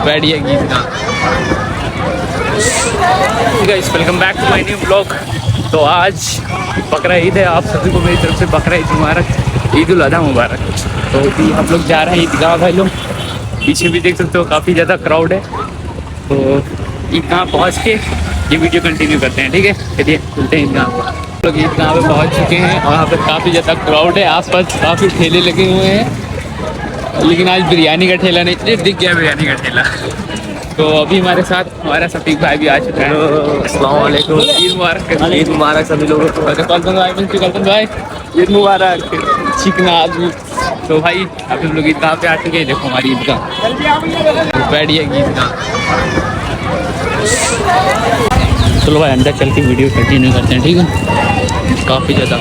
बैठिए गीत का। Guys welcome back to my new blog. तो आज बकरा ईद है, आप सभी को मेरी तरफ से बकरा ईद मुबारक, ईद उल अधा मुबारक। तो अभी हम लोग जा रहे हैं ईदगाह भाई लोग, पीछे भी देख सकते हो काफ़ी ज़्यादा क्राउड है। तो ईदगाह पहुँच के ये वीडियो कंटिन्यू करते हैं, ठीक है। चलिए चलते हैं ईदगाह। लोग ईदगाह पे पहुँच चुके हैं और यहाँ पर काफ़ी ज़्यादा क्राउड है, आसपास काफ़ी ठेले लगे हुए हैं, लेकिन आज बिरयानी का ठेला नहीं दिख गया, बिरयानी का ठेला। तो अभी हमारे साथ हमारा सफीक भाई भी आ चुका है। अस्सलाम वालेकुम, ईद मुबारक। ईद मुबारक सभी लोगों को। कल्पन भाई ईद मुबारक, चिकना आदमी। तो भाई अभी हम लोग ईदगाह पे आ चुके हैं, देखो हमारी ईदगाह बैठिए ईदगाह। चलो भाई अंदर चल के वीडियो कंटिन्यू करते हैं, ठीक है। काफ़ी ज़्यादा